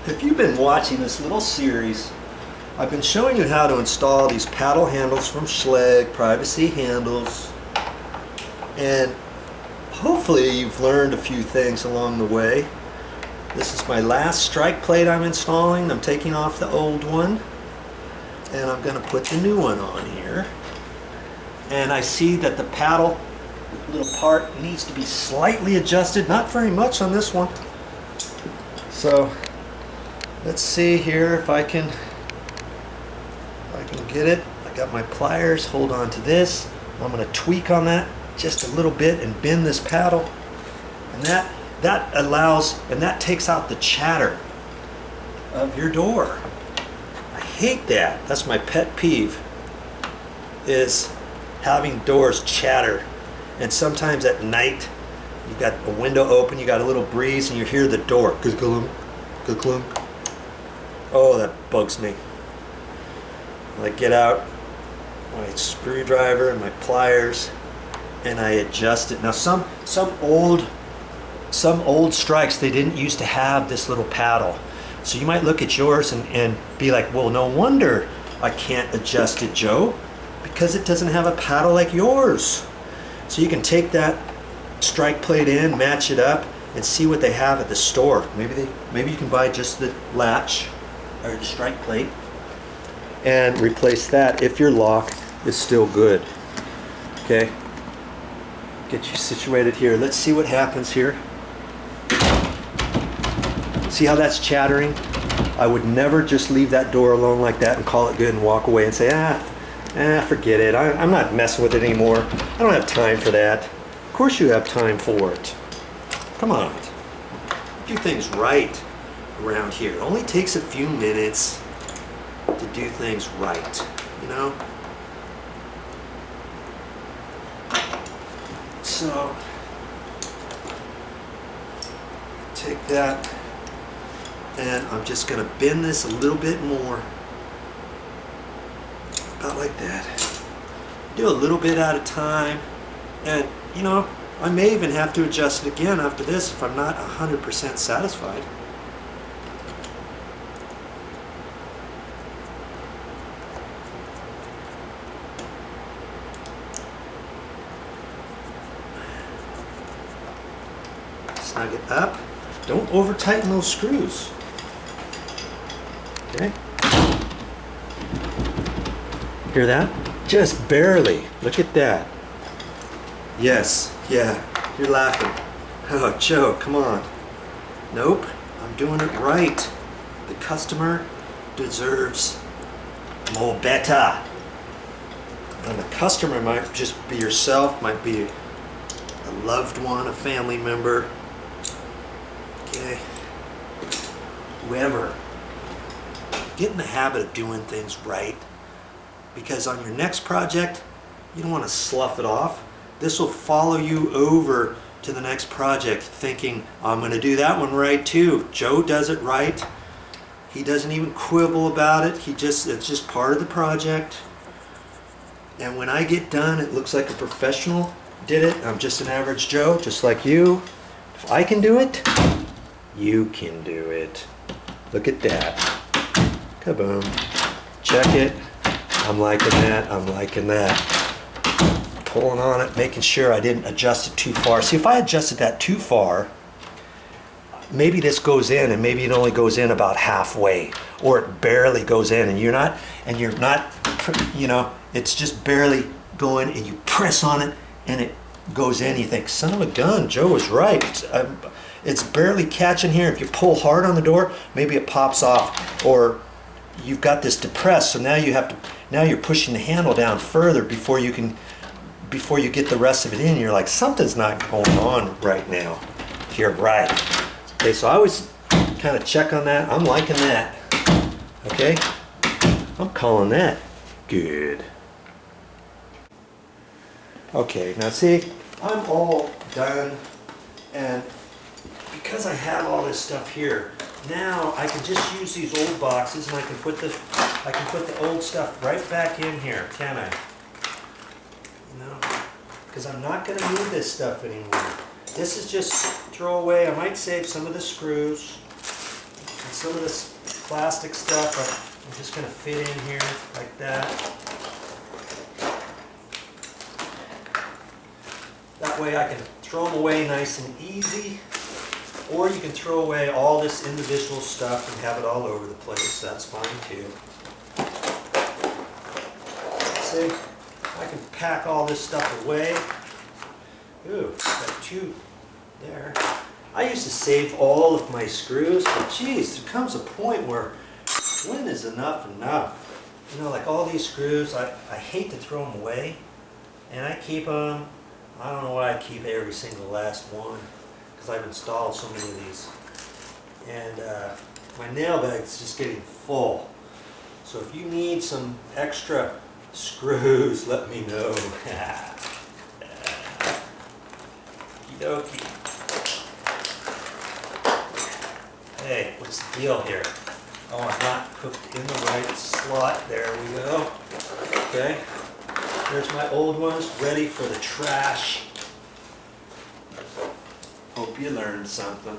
If you've been watching this little series, I've been showing you how to install these paddle handles from Schlage, privacy handles, and hopefully you've learned a few things along the way. This is my last strike plate I'm installing. I'm taking off the old one and I'm going to put the new one on here. And I see that the paddle little part needs to be slightly adjusted, not very much on this one. So let's see here if I can get it. I got my pliers, hold on to this. I'm going to tweak on that just a little bit and bend this paddle. And that allows, and that takes out the chatter of your door. I hate that. That's my pet peeve, is having doors chatter. And sometimes at night, you got a window open, you got a little breeze, and you hear the door. Gunk, gunk. Oh, that bugs me. I get out my screwdriver and my pliers, and I adjust it. Now, some old strikes, they didn't used to have this little paddle. So you might look at yours and be like, well, no wonder I can't adjust it, Joe, because it doesn't have a paddle like yours. So you can take that strike plate in, match it up, and see what they have at the store. Maybe you can buy just the latch or the strike plate and replace that if your lock is still good. Okay, get you situated here. Let's see what happens here. See how that's chattering? I would never just leave that door alone like that and call it good and walk away and say, forget it. I'm not messing with it anymore. I don't have time for that. Of course you have time for it. Come on. Do things right around here. It only takes a few minutes to do things right, you know? So, take that, and I'm just going to bend this a little bit more. About like that. Do a little bit at a time, and you know, I may even have to adjust it again after this if I'm not 100% satisfied. Snug it up. Don't over tighten those screws. Okay. Hear that? Just barely. Look at that. Yes. Yeah. You're laughing. Oh, Joe, come on. Nope. I'm doing it right. The customer deserves more better. And the customer might just be yourself, might be a loved one, a family member. Okay. Whoever. Get in the habit of doing things right. Because on your next project, you don't want to slough it off. This will follow you over to the next project thinking, I'm going to do that one right too. Joe does it right. He doesn't even quibble about it. It's just part of the project. And when I get done, it looks like a professional did it. I'm just an average Joe, just like you. If I can do it, you can do it. Look at that. Kaboom. Check it. I'm liking that, I'm liking that. Pulling on it, making sure I didn't adjust it too far. See, if I adjusted that too far, maybe this goes in and maybe it only goes in about halfway, or it barely goes in and you're not, you know, it's just barely going, and you press on it and it goes in. You think, son of a gun, Joe was right. It's barely catching here. If you pull hard on the door, maybe it pops off, or you've got this depressed, so now you're pushing the handle down further before you get the rest of it in. You're like, something's not going on right now. You're right. Okay, so I always kind of check on that. I'm liking that. Okay, I'm calling that good. Okay, now see, I'm all done, and because I have all this stuff here, now I can just use these old boxes and I can put the old stuff right back in here, can I? You know, because I'm not going to need this stuff anymore. This is just throw away. I might save some of the screws. And some of this plastic stuff I'm just going to fit in here like that. That way I can throw them away nice and easy. Or you can throw away all this individual stuff and have it all over the place. That's fine too. See, I can pack all this stuff away. Ooh, got 2 there. I used to save all of my screws, but geez, there comes a point where when is enough enough? You know, like all these screws, I hate to throw them away, and I keep them. I don't know why I keep every single last one, because I've installed so many of these. And my nail bag is just getting full. So if you need some extra screws, let me know. Okey-dokey. Hey, what's the deal here? Oh, I'm not cooked in the right slot. There we go. Okay. There's my old ones ready for the trash. Hope you learned something.